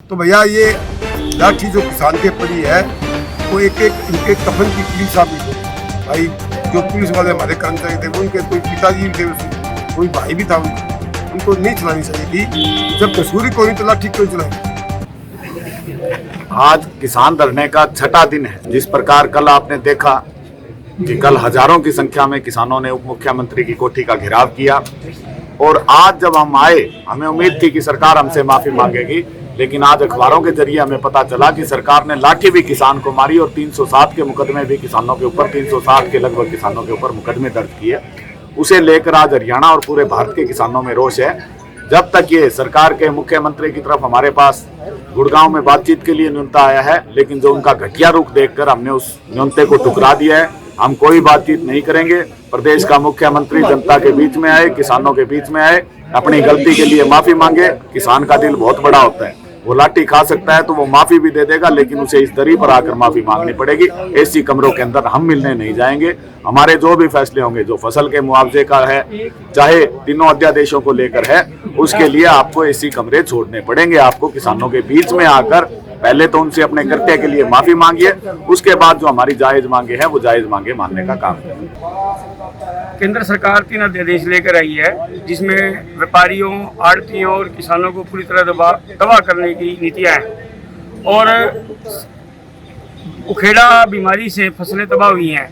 तो भैया ये लाठी जो किसान के पड़ी है वो एक एक इनके कफन की पुलिस साबित हो भाई। जो पुलिस वाले हमारे कर्मचारी थे वो उनके कोई पिताजी भी थे, उसमें कोई भाई भी था, उनको नहीं चलानी चाहिए थी। जब कसूरी कोई तो लाठी क्यों चलाई। आज किसान धरने का छठा दिन है। जिस प्रकार कल आपने देखा कि कल हजारों की संख्या में किसानों ने उप मुख्यमंत्री की कोठी का घेराव किया, और आज जब हम आए हमें उम्मीद थी कि सरकार हमसे माफी मांगेगी, लेकिन आज अखबारों के जरिए हमें पता चला कि सरकार ने लाठी भी किसान को मारी और 307 के मुकदमे भी किसानों के ऊपर, 360 के लगभग किसानों के ऊपर मुकदमे दर्ज किए। उसे लेकर आज हरियाणा और पूरे भारत के किसानों में रोष है। जब तक ये सरकार के मुख्यमंत्री की तरफ हमारे पास गुड़गांव में बातचीत के लिए न्योता आया है, लेकिन जो उनका घटिया रुख देखकर हमने उस न्योते को ठुकरा दिया है। हम कोई बातचीत नहीं करेंगे। प्रदेश का मुख्यमंत्री जनता के बीच में आए, किसानों के बीच में आए, अपनी गलती के लिए माफी मांगे। किसान का दिल बहुत बड़ा होता है, वो लाठी खा सकता है तो वो माफी भी दे देगा, लेकिन उसे इस दरी पर आकर माफी मांगनी पड़ेगी। एसी कमरों के अंदर हम मिलने नहीं जाएंगे। हमारे जो भी फैसले होंगे, जो फसल के मुआवजे का है, चाहे तीनों अध्यादेशों को लेकर है, उसके लिए आपको एसी कमरे छोड़ने पड़ेंगे। आपको किसानों के बीच में आकर पहले तो उनसे अपने कृत्य के लिए माफी मांगिए, उसके बाद जो हमारी जायज मांगे हैं वो जायज मांगे मानने का काम है। केंद्र सरकार 3 अध्यादेश लेकर आई है, जिसमें व्यापारियों, आड़तियों और किसानों को पूरी तरह तबाह करने की नीतियां हैं। और उखेड़ा बीमारी से फसलें तबाह हुई हैं,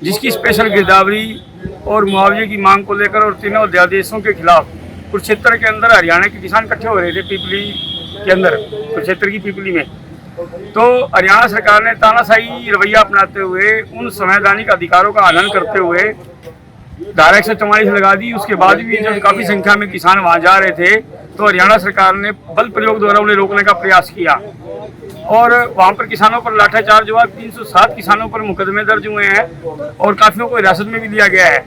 जिसकी स्पेशल गिरदावरी और मुआवजे की मांग को लेकर और तीनों अध्यादेशों के खिलाफ कुरुक्षेत्र के अंदर हरियाणा के किसान इकट्ठे हो रहे थे, पीपली के अंदर, कुरुक्षेत्र की पीपली में। तो हरियाणा सरकार ने तानाशाही रवैया अपनाते हुए, उन संवैधानिक अधिकारों का हनन करते हुए धारा 144 लगा दी। उसके बाद भी जब काफ़ी संख्या में किसान वहाँ जा रहे थे तो हरियाणा सरकार ने बल प्रयोग द्वारा उन्हें रोकने का प्रयास किया, और वहाँ पर किसानों पर लाठीचार्ज हुआ। 307 किसानों पर मुकदमे दर्ज हुए हैं और काफियों को हिरासत में भी लिया गया है।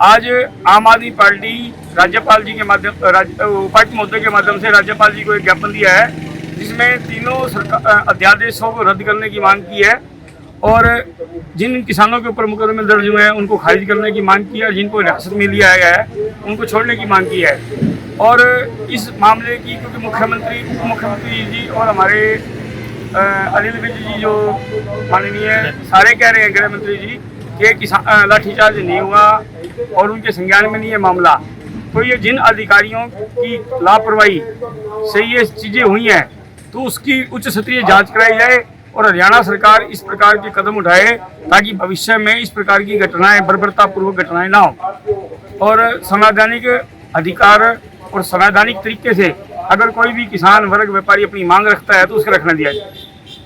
आज आम आदमी पार्टी राज्यपाल जी के माध्यम, उपायुक्त महोदय के माध्यम से राज्यपाल जी को एक ज्ञापन दिया है, जिसमें तीनों अध्यादेशों को रद्द करने की मांग की है, और जिन किसानों के ऊपर मुकदमे दर्ज हुए हैं उनको खारिज करने की मांग की है, और जिनको हिरासत में लिया गया है उनको छोड़ने की मांग की है। और इस मामले की, क्योंकि उप मुख्यमंत्री जी और हमारे अनिल विज जी जो माननीय सारे कह रहे हैं, गृह मंत्री जी, कि किसान लाठीचार्ज नहीं हुआ और उनके संज्ञान में नहीं है मामला, तो ये जिन अधिकारियों की लापरवाही से ये चीज़ें हुई हैं तो उसकी उच्च स्तरीय जांच कराई जाए और हरियाणा सरकार इस प्रकार के कदम उठाए ताकि भविष्य में इस प्रकार की घटनाएं, बर्बरतापूर्वक घटनाएं ना हो। और संवैधानिक अधिकार और संवैधानिक तरीके से अगर कोई भी किसान वर्ग, व्यापारी अपनी मांग रखता है तो उसका रखना दिया जाए।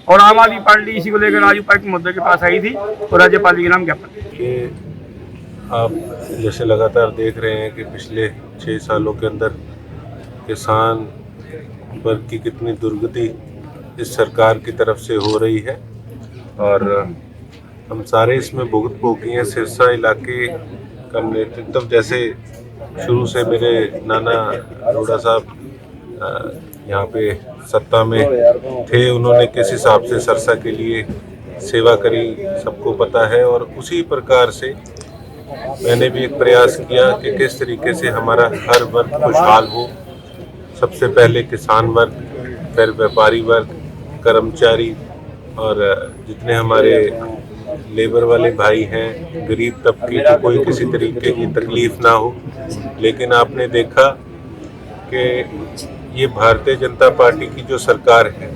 और आम आदमी पार्टी इसी को लेकर आज उपायुक्त महोदय के पास आई थी और राज्यपाल जी के नाम ज्ञापन। आप जैसे लगातार देख रहे हैं कि पिछले 6 सालों के अंदर किसान वर्ग की कितनी दुर्गति इस सरकार की तरफ से हो रही है, और हम सारे इसमें भुगत भोगी हैं। सिरसा इलाके का नेतृत्व, जैसे शुरू से मेरे नाना अरोड़ा साहब यहाँ पे सत्ता में थे, उन्होंने किस हिसाब से सिरसा के लिए सेवा करी सबको पता है, और उसी प्रकार से मैंने भी एक प्रयास किया कि किस तरीके से हमारा हर वर्ग खुशहाल हो। सबसे पहले किसान वर्ग, फिर व्यापारी वर्ग, कर्मचारी, और जितने हमारे लेबर वाले भाई हैं, गरीब तबके को कोई किसी तरीके की तकलीफ ना हो। लेकिन आपने देखा कि ये भारतीय जनता पार्टी की जो सरकार है,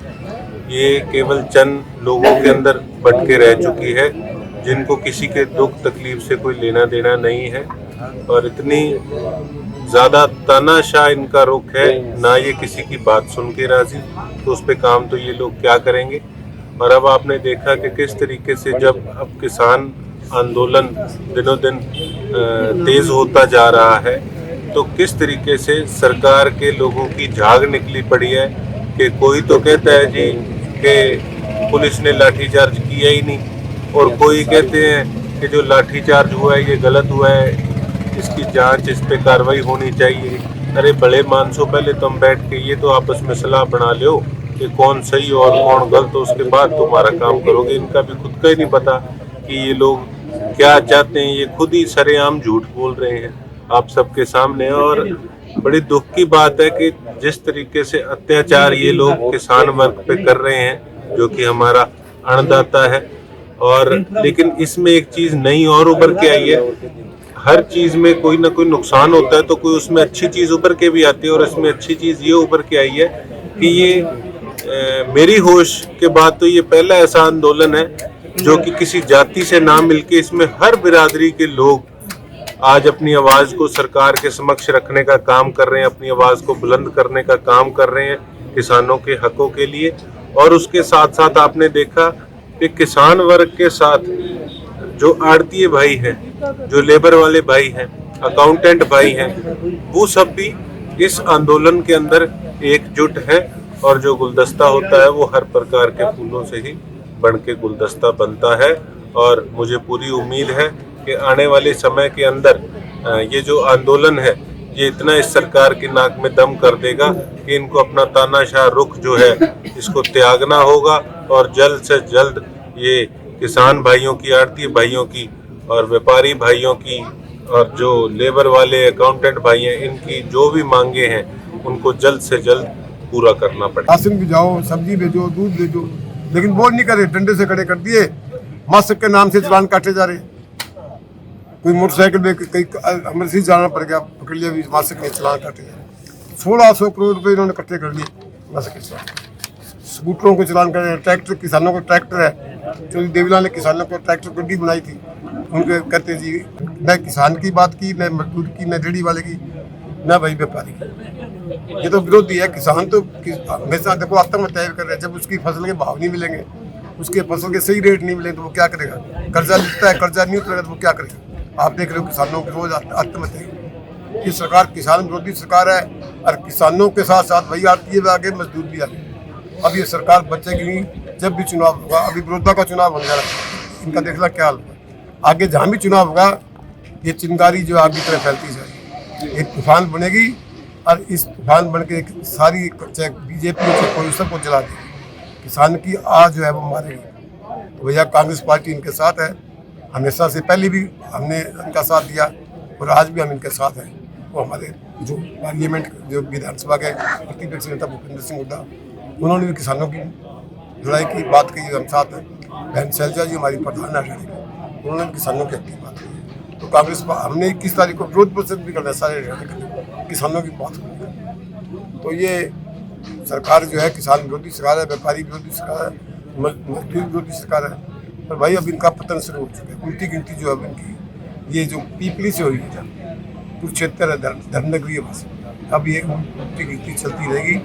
ये केवल चंद लोगों के अंदर बट के रह चुकी है, जिनको किसी के दुख तकलीफ से कोई लेना देना नहीं है, और इतनी ज़्यादा तानाशाह इनका रुख है, ना ये किसी की बात सुन के राजी, तो उस पे काम तो ये लोग क्या करेंगे। और अब आपने देखा कि किस तरीके से जब अब किसान आंदोलन दिनों दिन तेज़ होता जा रहा है, तो किस तरीके से सरकार के लोगों की झाग निकली पड़ी है कि कोई तो कहता है जी कि पुलिस ने लाठीचार्ज किया ही नहीं, और कोई कहते हैं कि जो लाठीचार्ज हुआ है ये गलत हुआ है, इसकी जांच, इस पे कार्रवाई होनी चाहिए। अरे बड़े मानसो, पहले तुम बैठ के ये तो आपस में सलाह बना लो कि कौन सही और कौन गलत, उसके बाद तुम्हारा काम करोगे। इनका भी खुद का ही नहीं पता कि ये लोग क्या चाहते हैं। ये खुद ही सरेआम झूठ बोल रहे हैं आप सबके सामने, और बड़ी दुख की बात है कि जिस तरीके से अत्याचार ये लोग किसान वर्ग पे कर रहे हैं, जो कि हमारा अन्नदाता है, और लेकिन इसमें एक चीज नई और उभर के आई है। हर चीज में कोई ना कोई नुकसान होता है तो कोई उसमें अच्छी चीज उभर के भी आती है, और इसमें अच्छी चीज ये उभर के आई है कि ये मेरी होश के बाद तो ये पहला ऐसा आंदोलन है जो कि किसी जाति से ना मिलके इसमें हर बिरादरी के लोग आज अपनी आवाज को सरकार के समक्ष रखने का काम कर रहे हैं, अपनी आवाज को बुलंद करने का काम कर रहे हैं किसानों के हकों के लिए। और उसके साथ साथ आपने देखा कि किसान वर्ग के साथ जो आड़तीय भाई हैं, जो लेबर वाले भाई हैं, अकाउंटेंट भाई हैं, वो सब भी इस आंदोलन के अंदर एकजुट हैं, और जो गुलदस्ता होता है वो हर प्रकार के फूलों से ही बन के गुलदस्ता बनता है। और मुझे पूरी उम्मीद है कि आने वाले समय के अंदर ये जो आंदोलन है ये इतना इस सरकार की नाक में दम कर देगा कि इनको अपना तानाशाह रुख जो है इसको त्यागना होगा, और जल्द से जल्द ये किसान भाइयों की, आड़ती भाइयों की और व्यापारी भाइयों की और जो लेबर वाले अकाउंटेंट भाई हैं, इनकी जो भी मांगे हैं उनको जल्द से जल्द पूरा करना पड़ेगा। राशन भी जाओ, सब्जी भेजो, दूध भेजो, लेकिन वो नहीं करे, डंडे से खड़े कर दिए। मास्क के नाम से चालान काटे जा रहे। कोई मोटरसाइकिल में कहीं अमृतसर जाना पड़ गया, पकड़ लिया, भी मास्क के चालान काटे जा रहे। 1600 करोड़ रुपए इन्होंने इकट्ठे कर लिए मास्क के चालान। स्कूटरों को चलान कर, ट्रैक्टर, किसानों को ट्रैक्टर है, चौधरी देवीलाल ने किसानों को ट्रैक्टर गड्डी बनाई थी, उनके कहते जी न किसान की बात की, न मजदूर की, न रेहड़ी वाले की, न भाई व्यापारी की। ये तो विरोधी है। किसान तो हमेशा देखो आत्महत्या कर रहे हैं। जब उसकी फसल के भाव नहीं मिलेंगे, उसके फसल के सही रेट नहीं मिलेंगे तो वो क्या करेगा? कर्जा लेता है, कर्जा नहीं उतरेगा तो वो क्या करेगा? आप देख रहे हो किसानों की रोज आत्महत्या। ये सरकार किसान विरोधी सरकार है, और किसानों के साथ साथ वही आती है, आगे मजदूर भी आगे। अब ये सरकार बचेगी नहीं। जब भी चुनाव होगा, अभी विरोधा का चुनाव होने जा रहा है, इनका देखना क्या हाल होगा। आगे जहाँ भी चुनाव होगा ये चिंगारी जो आग की तरह फैलती जाएगी, एक तूफान बनेगी, और इस तूफान बन के सारी चाहे बीजेपी हो चाहे कोई सबको जला देगी। किसान की आग जो है वो मारेगी। तो भैया कांग्रेस पार्टी इनके साथ है, हमेशा से पहले भी हमने इनका साथ दिया और आज भी हम इनके साथ हैं। वो हमारे जो पार्लियामेंट, जो विधानसभा के प्रतिपक्ष नेता भूपेंद्र सिंह हुड्डा, उन्होंने भी किसानों की लड़ाई की बात कही, हम साथ हैं। बहन शैलजा जी हमारी प्रधान है, उन्होंने भी किसानों की हक की बात की। तो कांग्रेस हमने 21 तारीख को विरोध प्रदर्शन भी करना है, सारे करने किसानों की बात करनी। तो ये सरकार जो है किसान विरोधी सरकार है, व्यापारी विरोधी सरकार है, मजदूर विरोधी सरकार है। पर भाई अब इनका पतन शुरू हो चुका है। उल्टी गिनती जो है अब इनकी ये जो पीपली से हुई है, कुरुक्षेत्र है, धर्मनगरी है, बस अब ये उल्टी गिनती चलती रहेगी।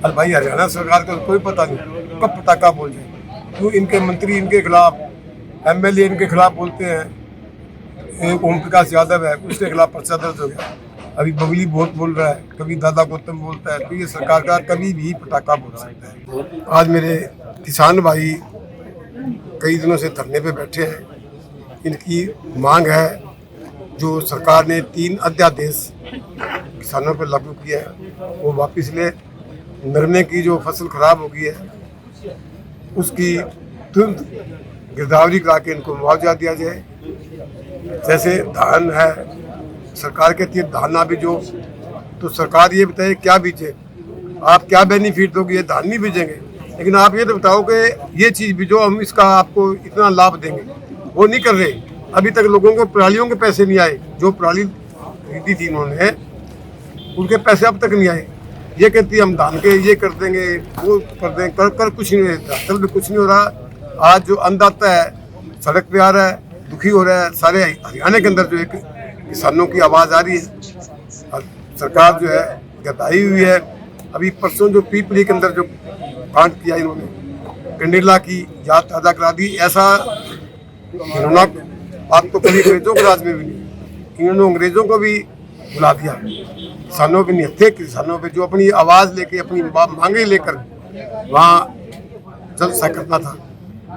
और भाई हरियाणा सरकार का कोई पता नहीं कब पटाखा बोल जाए। क्यों इनके मंत्री इनके खिलाफ, एमएलए इनके खिलाफ बोलते हैं। ओम प्रकाश यादव है, उसके खिलाफ पर्चा दर्ज हो गया। अभी बबली बहुत बोल रहा है, कभी दादा गौतम बोलता है। तो ये सरकार का कभी भी पटाखा बोल सकता है। आज मेरे किसान भाई कई दिनों से धरने पे बैठे हैं। इनकी मांग है जो सरकार ने 3 अध्यादेश किसानों पर लागू किया है वो वापस ले। नरमे की जो फसल खराब हो गई है उसकी तुरंत गिरदावरी करा के इनको मुआवजा दिया जाए। जैसे धान है, सरकार कहती है धान ना बीजो, तो सरकार ये बताए क्या बीजे, आप क्या बेनिफिट दोगे, धान नहीं बीजेंगे। लेकिन आप ये तो बताओ कि ये चीज़ बीजो, हम इसका आपको इतना लाभ देंगे। वो नहीं कर रहे। अभी तक लोगों को परालियों के पैसे नहीं आए। जो पराली खरीदी थी इन्होंने, उनके पैसे अब तक नहीं आए। ये कहती है हम धान के ये कर देंगे, वो कर देंगे, कर कुछ नहीं होता। असल में कुछ नहीं हो रहा। आज जो अन्नदाता है सड़क पे आ रहा है, दुखी हो रहा है। सारे हरियाणा के अंदर जो एक किसानों की आवाज़ आ रही है, और सरकार जो है गताई हुई है। अभी परसों जो पीपली के अंदर जो कांड किया इन्होंने, कंडेला की याद ताज़ा करा दी। ऐसा इन्होंने बात तो कभी अंग्रेजों के राज में भी नहीं, इन्होंने अंग्रेजों को भी बुला दिया। किसानों पे नहीं थे, किसानों पे जो अपनी आवाज़ लेके, अपनी मांगे लेकर वहाँ जलसा करना था।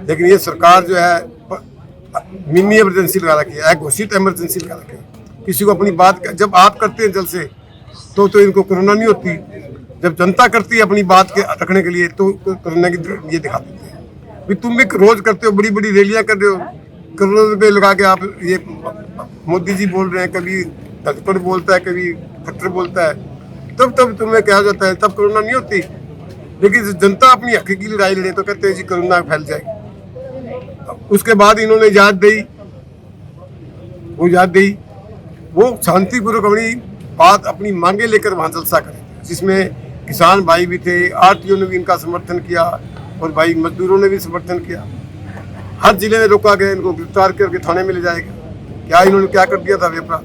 लेकिन ये सरकार जो है मिनी इमरजेंसी लगा रखी है, घोषित इमरजेंसी लगा रखी है। किसी को अपनी बात जब आप करते हैं जल से तो इनको कोरोना नहीं होती। जब जनता करती है अपनी बात के रखने के लिए तो कोरोना की ये दिखा देते हैं। भी तुम भी रोज करते हो, बड़ी बड़ी रैलियां कर रहे हो, करोड़ों रुपए लगा के। आप ये मोदी जी बोल रहे हैं, कभी धनखड़ बोलता है, कभी खट्टर बोलता है। तब तुम्हें क्या जाता है, तब कोरोना नहीं होती। लेकिन जनता अपनी हकीकी लड़ाई लड़े तो कहते हैं जी कोरोना फैल जाएगी। उसके बाद इन्होंने इजाज़त दी, वो शांतिपूर्वक अपनी बात, अपनी मांगे लेकर वहाँ जलसा करें, जिसमें किसान भाई भी थे, आरटीओ ने भी इनका समर्थन किया और भाई मजदूरों ने भी समर्थन किया। हर जिले में रोका गया, इनको गिरफ्तार करके थाने में ले जाएगा। क्या इन्होंने क्या कर दिया था व्यापार?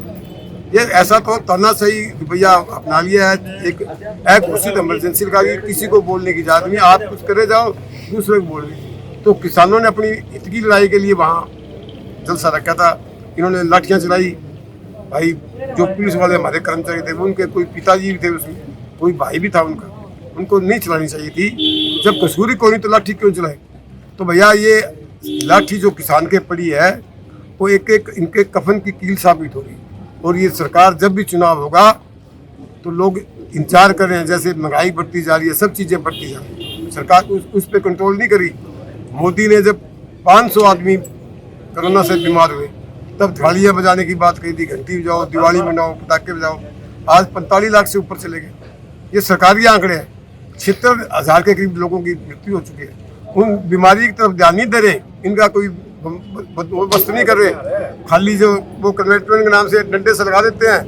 ये ऐसा तो तानाशाही भैया अपना लिया है, एक घोषित इमरजेंसी लगा दी, किसी को बोलने की इजाजत नहीं, आप कुछ करे जाओ दूसरे को बोल रहे। तो किसानों ने अपनी हित की लड़ाई के लिए वहाँ जलसा रखा था। इन्होंने लाठियाँ चलाई। भाई जो पुलिस वाले हमारे कर्मचारी थे, वो उनके कोई पिताजी भी थे, उसमें कोई भाई भी था उनका, उनको नहीं चलानी चाहिए थी। जब कसूरी कोई नहीं तो लाठी क्यों चलाए? तो भैया ये लाठी जो किसान के पड़ी है, वो एक एक इनके कफन की कील साबित होगी। और ये सरकार जब भी चुनाव होगा तो लोग इंतजार कर रहे हैं, जैसे महंगाई बढ़ती जा रही है, सब चीज़ें बढ़ती जा रही है, सरकार उस पर कंट्रोल नहीं करी। मोदी ने जब 500 आदमी कोरोना से बीमार हुए तब थालियाँ बजाने की बात कही थी, घंटी बजाओ, दिवाली मनाओ, पटाखे बजाओ। आज 45 लाख से ऊपर चले गए। ये सरकारी आंकड़े हैं। 76,000 के करीब लोगों की मृत्यु हो चुकी है। उन बीमारी की तरफ ध्यान नहीं दे रहे, इनका कोई बंदोबस्त नहीं कर रहे, खाली जो वो कन्वेंटमेंट के नाम से डंडे से लगा देते हैं